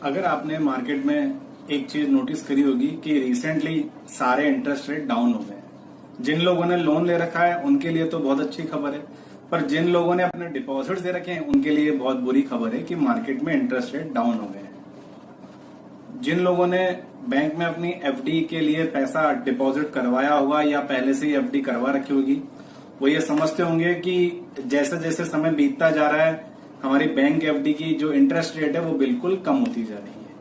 अगर आपने मार्केट में एक चीज नोटिस करी होगी कि रिसेंटली सारे इंटरेस्ट रेट डाउन हो गए हैं। जिन लोगों ने लोन ले रखा है उनके लिए तो बहुत अच्छी खबर है, पर जिन लोगों ने अपने डिपॉजिट्स दे रखे हैं उनके लिए बहुत बुरी खबर है कि मार्केट में इंटरेस्ट रेट डाउन हो गए हैं। जिन लोगों ने बैंक में अपनी एफडी के लिए पैसा डिपॉजिट करवाया होगा या पहले से ही एफडी करवा रखी होगी, वो ये समझते होंगे कि जैसे जैसे समय बीतता जा रहा है हमारी बैंक एफडी की जो इंटरेस्ट रेट है वो बिल्कुल कम होती जा रही है।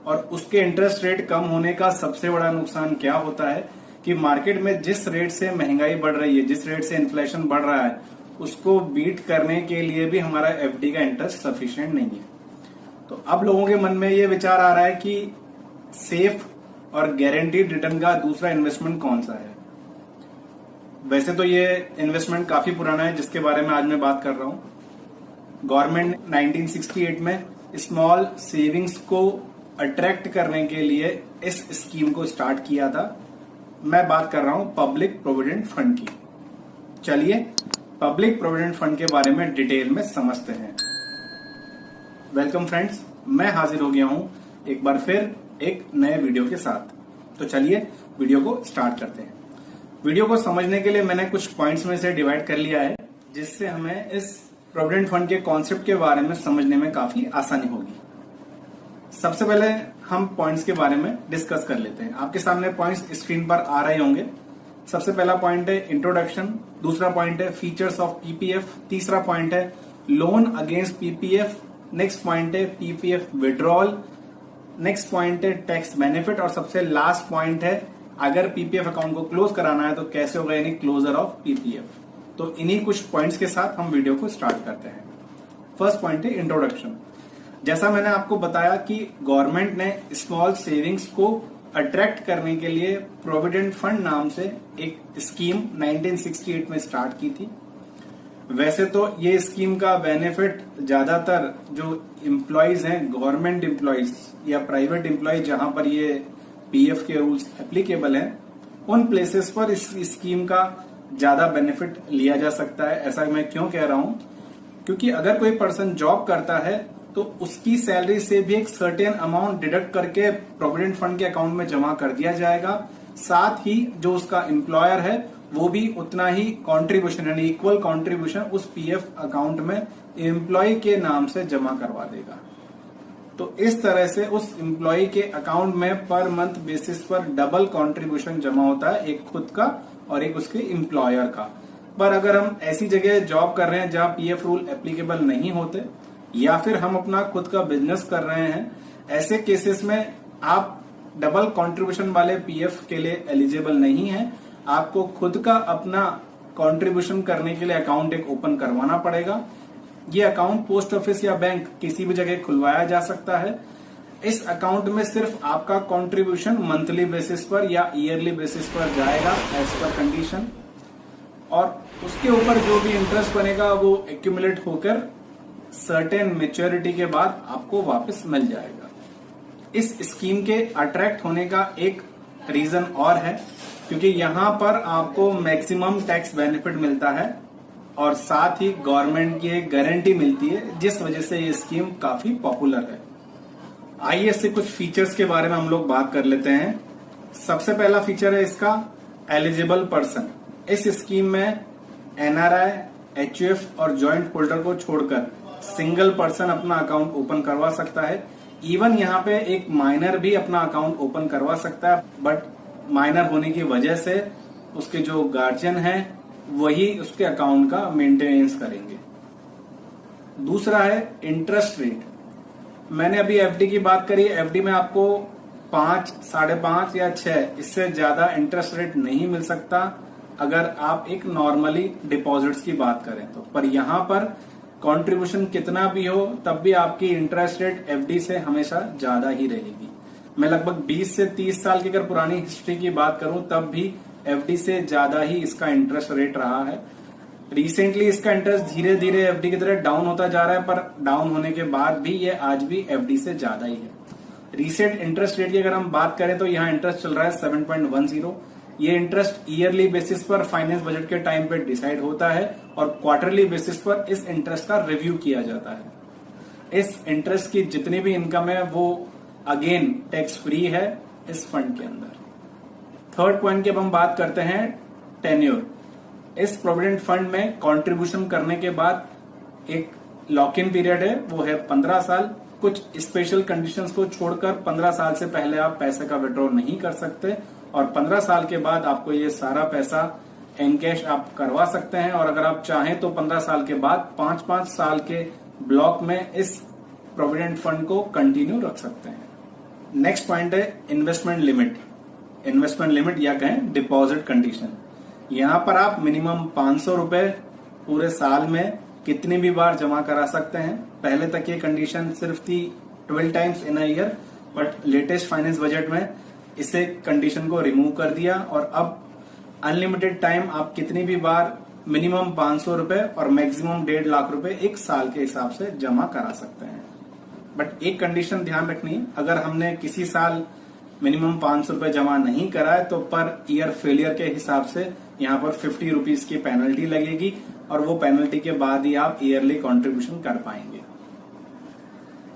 और उसके इंटरेस्ट रेट कम होने का सबसे बड़ा नुकसान क्या होता है कि मार्केट में जिस रेट से महंगाई बढ़ रही है, जिस रेट से इन्फ्लेशन बढ़ रहा है, उसको बीट करने के लिए भी हमारा एफडी का इंटरेस्ट सफिशिएंट नहीं है। तो अब लोगों के मन में ये विचार आ रहा है कि सेफ और गारंटीड रिटर्न का दूसरा इन्वेस्टमेंट कौन सा है। वैसे तो ये इन्वेस्टमेंट काफी पुराना है जिसके बारे में आज मैं बात कर रहा हूं। गवर्नमेंट 1968 में स्मॉल सेविंग्स को अट्रैक्ट करने के लिए इस स्कीम को स्टार्ट किया था। मैं बात कर रहा हूं पब्लिक प्रोविडेंट फंड की। चलिए पब्लिक प्रोविडेंट फंड के बारे में डिटेल में समझते हैं। वेलकम फ्रेंड्स, मैं हाजिर हो गया हूं एक बार फिर एक नए वीडियो के साथ। तो चलिए वीडियो को स्टार्ट करते हैं। वीडियो को समझने के लिए मैंने कुछ पॉइंट्स में से डिवाइड कर लिया है जिससे हमें इस प्रोविडेंट फंड के कॉन्सेप्ट के बारे में समझने में काफी आसानी होगी। सबसे पहले हम पॉइंट्स के बारे में डिस्कस कर लेते हैं। आपके सामने पॉइंट्स स्क्रीन पर आ रहे होंगे। सबसे पहला पॉइंट है इंट्रोडक्शन, दूसरा पॉइंट है फीचर्स ऑफ पीपीएफ, तीसरा पॉइंट है loan against PPF, next point है पीपीएफ विड्रॉल, नेक्स्ट पॉइंट है टैक्स बेनिफिट और सबसे लास्ट पॉइंट है अगर पीपीएफ अकाउंट को क्लोज कराना है तो कैसे होगा, यानी क्लोजर ऑफ पीपीएफ। तो इन्हीं कुछ पॉइंट्स के साथ हम वीडियो को स्टार्ट करते हैं। फर्स्ट पॉइंट है इंट्रोडक्शन। जैसा मैंने आपको बताया कि गवर्नमेंट ने स्मॉल सेविंग्स को अट्रैक्ट करने के लिए प्रोविडेंट फंड नाम से एक स्कीम 1968 में स्टार्ट की थी। वैसे तो ये स्कीम का बेनिफिट ज्यादातर जो एम्प्लॉयज हैं, गवर्नमेंट एम्प्लॉयज या प्राइवेट एम्प्लॉयज जहां पर ये पीएफ के रूल्स एप्लीकेबल हैं, उन प्लेसेस पर इस स्कीम का ज्यादा बेनिफिट लिया जा सकता है। ऐसा मैं क्यों कह रहा हूं, क्योंकि अगर कोई पर्सन जॉब करता है तो उसकी सैलरी से भी एक सर्टेन अमाउंट डिडक्ट करके प्रोविडेंट फंड के अकाउंट में जमा कर दिया जाएगा। साथ ही जो उसका एम्प्लॉयर है वो भी उतना ही कंट्रीब्यूशन यानी इक्वल कंट्रीब्यूशन उस पीएफ अकाउंट में एम्प्लॉय के नाम से जमा करवा देगा। तो इस तरह से उस एम्प्लॉय के अकाउंट में पर मंथ बेसिस पर डबल कंट्रीब्यूशन जमा होता है, एक खुद का और एक उसके एम्प्लॉयर का। पर अगर हम ऐसी जगह जॉब कर रहे हैं जहां पीएफ रूल एप्लीकेबल नहीं होते या फिर हम अपना खुद का बिजनेस कर रहे हैं, ऐसे केसेस में आप डबल कंट्रीब्यूशन वाले पीएफ के लिए एलिजिबल नहीं है। आपको खुद का अपना कंट्रीब्यूशन करने के लिए अकाउंट एक ओपन करवाना पड़ेगा। ये अकाउंट पोस्ट ऑफिस या बैंक किसी भी जगह खुलवाया जा सकता है। इस अकाउंट में सिर्फ आपका कंट्रीब्यूशन मंथली बेसिस पर या ईयरली बेसिस पर जाएगा एज पर कंडीशन, और उसके ऊपर जो भी इंटरेस्ट बनेगा वो एक्यूमुलेट होकर सर्टेन मेच्योरिटी के बाद आपको वापस मिल जाएगा। इस स्कीम के अट्रैक्ट होने का एक रीजन और है, क्योंकि यहाँ पर आपको मैक्सिमम टैक्स बेनिफिट मिलता है और साथ ही गवर्नमेंट की एक गारंटी मिलती है, जिस वजह से ये स्कीम काफी पॉपुलर है। आइए इससे कुछ फीचर्स के बारे में हम लोग बात कर लेते हैं। सबसे पहला फीचर है इसका एलिजिबल पर्सन। इस स्कीम में एनआरआई, एचयूएफ और जॉइंट होल्डर को छोड़कर सिंगल पर्सन अपना अकाउंट ओपन करवा सकता है। इवन यहाँ पे एक माइनर भी अपना अकाउंट ओपन करवा सकता है, बट माइनर होने की वजह से उसके जो गार्जियन हैं वही उसके अकाउंट का मेंटेनेंस करेंगे। दूसरा है इंटरेस्ट रेट। मैंने अभी एफडी की बात करी। एफडी में आपको 5, 5.5 या 6 इससे ज्यादा इंटरेस्ट रेट नहीं मिल सकता अगर आप एक नॉर्मली डिपॉजिट्स की बात करें तो। पर यहाँ पर कंट्रीब्यूशन कितना भी हो तब भी आपकी इंटरेस्ट रेट एफडी से हमेशा ज्यादा ही रहेगी। मैं लगभग 20 से 30 साल की अगर पुरानी हिस्ट्री की बात करूं तब भी एफडी से ज्यादा ही इसका इंटरेस्ट रेट रहा है। रिसेंटली इसका इंटरेस्ट धीरे धीरे एफडी की तरह डाउन होता जा रहा है, पर डाउन होने के बाद भी ये आज भी एफडी से ज्यादा ही है। रिसेंट इंटरेस्ट रेट की अगर हम बात करें तो यहाँ इंटरेस्ट चल रहा है 7.10। ये इंटरेस्ट ईयरली बेसिस पर फाइनेंस बजट के टाइम पे डिसाइड होता है और क्वार्टरली बेसिस पर इस इंटरेस्ट का रिव्यू किया जाता है। इस इंटरेस्ट की जितनी भी इनकम है वो अगेन टैक्स फ्री है इस फंड के अंदर। थर्ड पॉइंट की अब हम बात करते हैं टेन्योर। इस प्रोविडेंट फंड में कंट्रीब्यूशन करने के बाद एक लॉक इन पीरियड है, वो है 15 साल। कुछ स्पेशल कंडीशंस को छोड़कर 15 साल से पहले आप पैसे का विड्रॉ नहीं कर सकते और 15 साल के बाद आपको ये सारा पैसा एनकैश आप करवा सकते हैं। और अगर आप चाहें तो 15 साल के बाद 5-5 साल के ब्लॉक में इस प्रोविडेंट फंड को कंटिन्यू रख सकते हैं। नेक्स्ट पॉइंट है इन्वेस्टमेंट लिमिट। इन्वेस्टमेंट लिमिट या कहें डिपॉजिट कंडीशन। यहाँ पर आप मिनिमम 500 रुपए पूरे साल में कितनी भी बार जमा करा सकते हैं। पहले तक ये कंडीशन सिर्फ थी 12 times in a year, but latest finance budget में इसे कंडीशन को रिमूव कर दिया और अब अनलिमिटेड टाइम आप कितनी भी बार मिनिमम 500 रुपए और मैक्सिमम 1.5 लाख रुपए एक साल के हिसाब से जमा करा सकते हैं। बट एक कंडीशन ध्यान रखनी, अगर हमने किसी साल मिनिमम 500 रुपए जमा नहीं कराए तो पर ईयर फेलियर के हिसाब से यहाँ पर 50 रुपीज की पेनल्टी लगेगी और वो पेनल्टी के बाद ही आप ईयरली कंट्रीब्यूशन कर पाएंगे।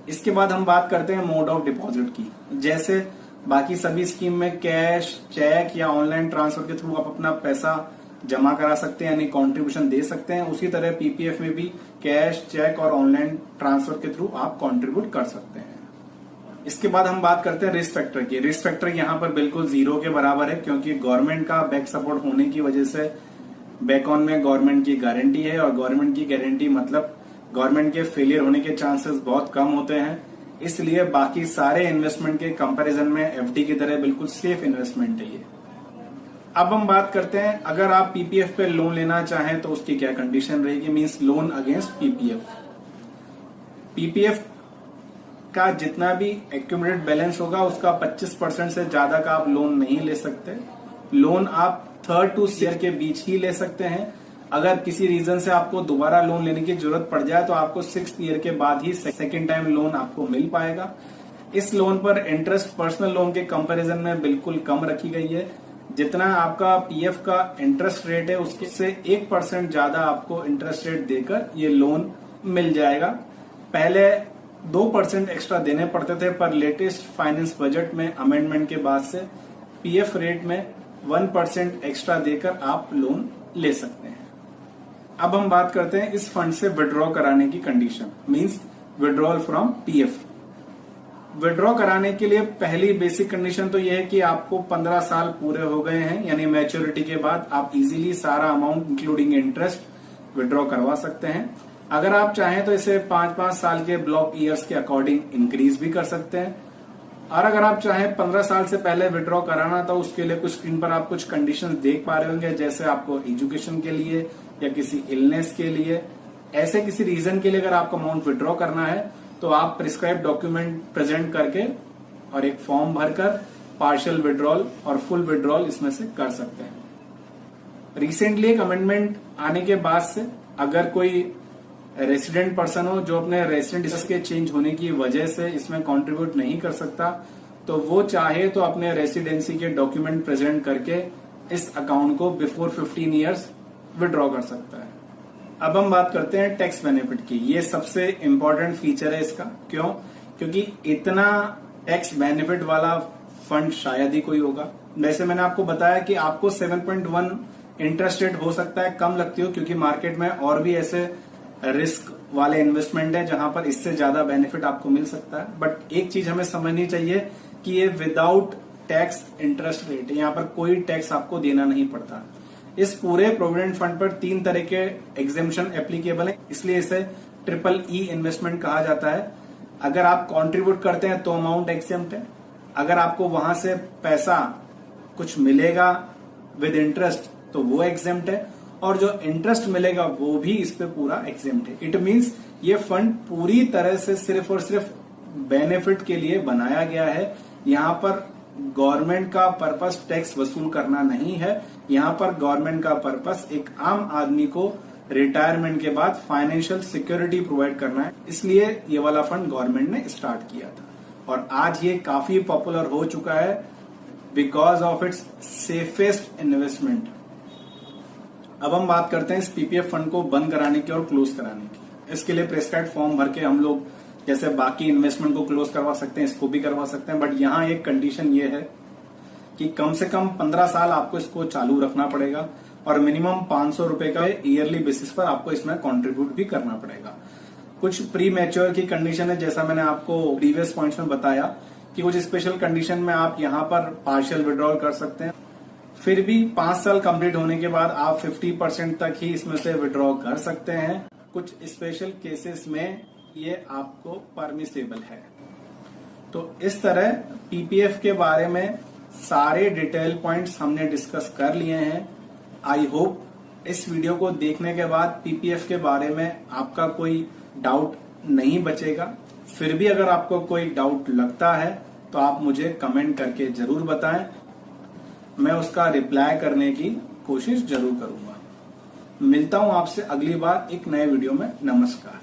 इसके बाद हम बात करते हैं मोड ऑफ डिपॉजिट की। जैसे बाकी सभी स्कीम में कैश, चेक या ऑनलाइन ट्रांसफर के थ्रू आप अपना पैसा जमा करा सकते हैं यानी कंट्रीब्यूशन दे सकते हैं, उसी तरह पीपीएफ में भी कैश, चेक और ऑनलाइन ट्रांसफर के थ्रू आप कंट्रीब्यूट कर सकते हैं। इसके बाद हम बात करते हैं रिस्क फैक्टर की। रिस्क फैक्टर यहाँ पर बिल्कुल 0 के बराबर है क्योंकि गवर्नमेंट का बैक सपोर्ट होने की वजह से बैक ऑन में गवर्नमेंट की गारंटी है और गवर्नमेंट की गारंटी मतलब गवर्नमेंट के फेलियर होने के चांसेस बहुत कम होते हैं। इसलिए बाकी सारे इन्वेस्टमेंट के कंपैरिजन में एफडी की तरह बिल्कुल सेफ इन्वेस्टमेंट है ये। अब हम बात करते हैं अगर आप पीपीएफ पे लोन लेना चाहें तो उसकी क्या कंडीशन रहेगी, means loan against PPF. PPF का जितना भी एक्यूमुलेटेड बैलेंस होगा उसका 25% से ज्यादा का आप लोन नहीं ले सकते। लोन आप 3rd to 6th ईयर के बीच ही ले सकते हैं। अगर किसी रीजन से आपको दोबारा लोन लेने की जरूरत पड़ जाए तो आपको 6th ईयर के बाद ही सेकेंड टाइम लोन आपको मिल पाएगा। इस लोन पर इंटरेस्ट पर्सनल लोन के कंपैरिजन में बिल्कुल कम रखी गई है। जितना आपका पीएफ का इंटरेस्ट रेट है उसके से 1% ज्यादा आपको इंटरेस्ट रेट देकर ये लोन मिल जाएगा। पहले 2% एक्स्ट्रा देने पड़ते थे पर लेटेस्ट फाइनेंस बजट में अमेंडमेंट के बाद से पीएफ रेट में 1% एक्स्ट्रा देकर आप लोन ले सकते हैं। अब हम बात करते हैं इस फंड से विड्रॉ कराने की condition, means withdrawal from PF. Withdraw कराने के लिए पहली बेसिक कंडीशन तो यह है कि आपको 15 साल पूरे हो गए हैं, यानी मैच्योरिटी के बाद आप इजीली सारा अमाउंट इंक्लूडिंग इंटरेस्ट विड्रॉ करवा सकते हैं। अगर आप चाहें तो इसे 5-5 साल के ब्लॉक ईयर्स के अकॉर्डिंग इंक्रीज भी कर सकते हैं। और अगर आप चाहें 15 साल से पहले विड्रॉ कराना तो उसके लिए कुछ स्क्रीन पर आप कुछ कंडीशंस देख पा रहे होंगे, जैसे आपको एजुकेशन के लिए या किसी इलनेस के लिए, ऐसे किसी रीजन के लिए अगर आपको अमाउंट विड्रॉ करना है तो आप प्रिस्क्राइब डॉक्यूमेंट प्रेजेंट करके और एक फॉर्म भरकर पार्शियल विड्रॉल और फुल विड्रॉल इसमें से कर सकते हैं। रिसेंटली एक अमेंडमेंट आने के बाद से अगर कोई रेसिडेंट पर्सन हो जो अपने रेसिडेंट के चेंज होने की वजह से इसमें कंट्रीब्यूट नहीं कर सकता तो वो चाहे तो अपने रेसिडेंसी के डॉक्यूमेंट प्रेजेंट करके इस अकाउंट को बिफोर 15 इयर्स विड्रॉ कर सकता है। अब हम बात करते हैं टैक्स बेनिफिट की। ये सबसे इंपॉर्टेंट फीचर है इसका। क्यों? क्योंकि इतना टैक्स बेनिफिट वाला फंड शायद ही कोई होगा। वैसे मैंने आपको बताया कि आपको 7.1 इंटरेस्ट रेट हो सकता है कम लगती हो क्योंकि मार्केट में और भी ऐसे रिस्क वाले इन्वेस्टमेंट है जहां पर इससे ज्यादा बेनिफिट आपको मिल सकता है। बट एक चीज हमें समझनी चाहिए कि ये विदाउट टैक्स इंटरेस्ट रेट है, यहाँ पर कोई टैक्स आपको देना नहीं पड़ता। इस पूरे प्रोविडेंट फंड पर 3 तरह के एग्जेम्पशन एप्लीकेबल है, इसलिए इसे EEE इन्वेस्टमेंट कहा जाता है। अगर आप कंट्रीब्यूट करते हैं तो अमाउंट एक्सेम्प्ट है, अगर आपको वहां से पैसा कुछ मिलेगा विद इंटरेस्ट तो वो एग्जेम्प्ट है, और जो इंटरेस्ट मिलेगा वो भी इस पे पूरा एग्जेम्प्ट है। इट मीन्स ये फंड पूरी तरह से सिर्फ और सिर्फ बेनिफिट के लिए बनाया गया है। यहाँ पर गवर्नमेंट का पर्पस टैक्स वसूल करना नहीं है, यहाँ पर गवर्नमेंट का पर्पस एक आम आदमी को रिटायरमेंट के बाद फाइनेंशियल सिक्योरिटी प्रोवाइड करना है। इसलिए ये वाला फंड गवर्नमेंट ने स्टार्ट किया था और आज ये काफी पॉपुलर हो चुका है because of its safest investment. अब हम बात करते हैं इस पीपीएफ फंड को बंद कराने की और क्लोज कराने की। इसके लिए प्रेस्क्राइब्ड फॉर्म भर के हम लोग जैसे बाकी इन्वेस्टमेंट को क्लोज करवा सकते हैं, इसको भी करवा सकते हैं, बट यहाँ एक कंडीशन ये है कि कम से कम 15 साल आपको इसको चालू रखना पड़ेगा और मिनिमम 500 रुपए का ईयरली बेसिस पर आपको इसमें कंट्रीब्यूट भी करना पड़ेगा। कुछ प्री मैच्योर की कंडीशन है, जैसा मैंने आपको प्रीवियस पॉइंट्स में बताया कि कुछ स्पेशल कंडीशन में आप यहाँ पर पार्शियल विड्रॉल कर सकते हैं। फिर भी 5 साल कंप्लीट होने के बाद आप 50% तक ही इसमें से विड्रॉ कर सकते हैं। कुछ स्पेशल केसेस में ये आपको परमिसेबल है। तो इस तरह पीपीएफ के बारे में सारे डिटेल पॉइंट्स हमने डिस्कस कर लिए हैं। आई होप इस वीडियो को देखने के बाद पीपीएफ के बारे में आपका कोई डाउट नहीं बचेगा। फिर भी अगर आपको कोई डाउट लगता है तो आप मुझे कमेंट करके जरूर बताएं, मैं उसका रिप्लाई करने की कोशिश जरूर करूंगा। मिलता हूं आपसे अगली बार एक नए वीडियो में। नमस्कार।